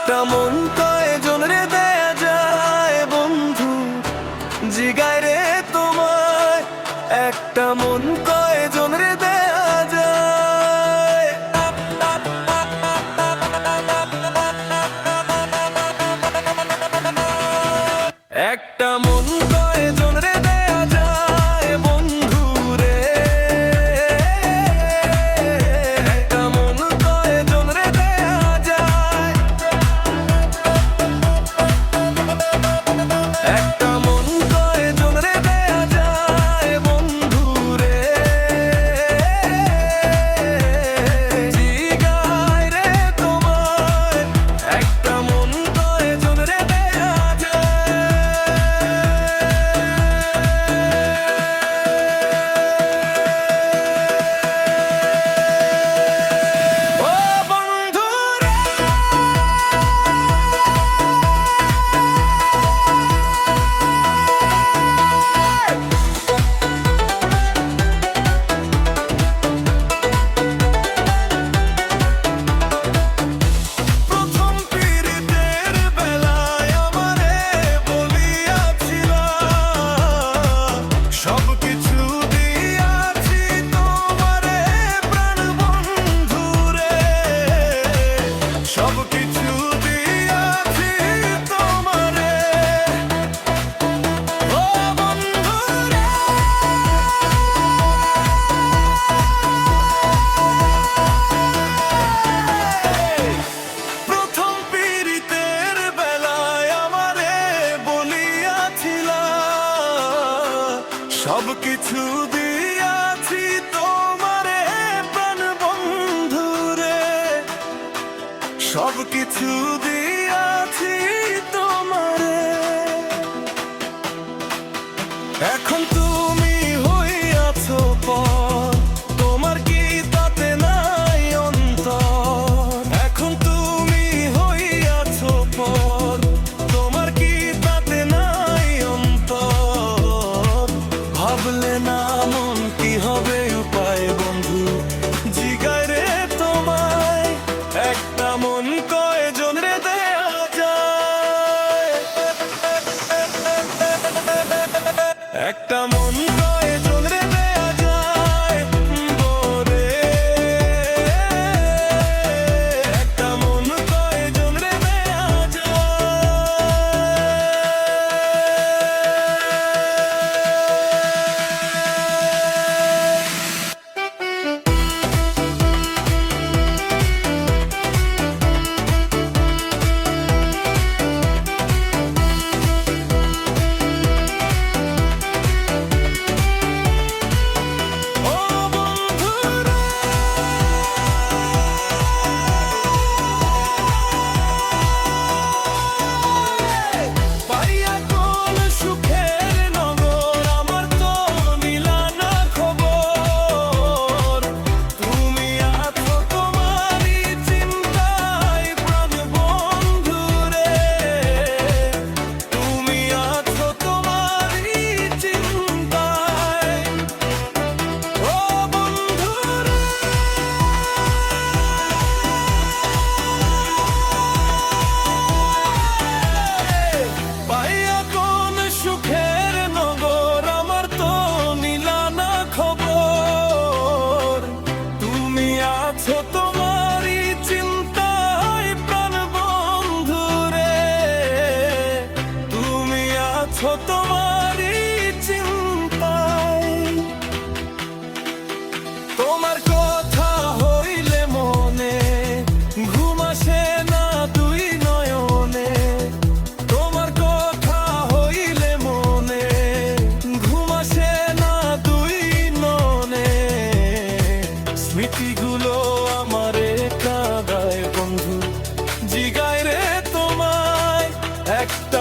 একটা মন কয়জন রে দেয়া যায় বন্ধু, জিগায় রে তোমায়। একটা মন কয়জন রে দেয়া যায়। একটা মন কয়জন রে দেয়া যায় বন্ধু রে। একটা মন কয়জন রে দেয়া যায়। একটা মন কয়জন রে দেয়া যায় বন্ধু রে। জিগায় রে তোমায়। একটা মন কয়জন রে দেয়া যায়। ও বন্ধু রে, প্রথম পীড়িতের বেলায় আমারে বলিয়াছিলা, সবকিছু দিয়াছি তোমারে প্রাণ বন্ধু রে। সবকিছু দিয়াছি তোমারে, ও বন্ধু রে। প্রথম পীড়িতের বেলায় আমারে বলিয়াছিলা, সবকিছু দিয়াছি তোমারে প্রাণ বন্ধু রে। সবকিছু দিয়াছি তোমারে। এখন তুমি হইয়াছো পর, তোমার কি তাতে নাই অন্তর? এখন তুমি হইয়াছো পর, তোমার কি তাতে নাই অন্তর? ভাবলে না মন কি হবে উপায় বন্ধু, জিগায় রে তোমায়। একটা মন কয়জন রে দেয়া যায়। একটা মন কয়জন রে দেয়া যায় বরে। একটা মন কয়জন রে দেয়া যায়। ও বন্ধু রে, পাইয়া কোন সুখের নগর, আমার তো নিলা না খবর। তুমি আছো তোমারই চিন্তায় প্রাণ বন্ধু রে। তুমি আছো তোমারই চিন্তায়, ও বন্ধু রে। পাইয়া কোন সুখের নগর, আমার তো নিলা না খবর। তুমি আছো তোমারই চিন্তায় প্রাণ বন্ধু রে। তুমি আছো তোমারই চিন্তায়। তোমার কথা হইলে মনে ঘুম আসে না দুই নয়নে। তোমার কথা হইলে মনে ঘুম আসে না দুই নয়নে। স্মৃতিগুলো আমারে কাঁদায় বন্ধু, জিগায় রে তোমায়। একটা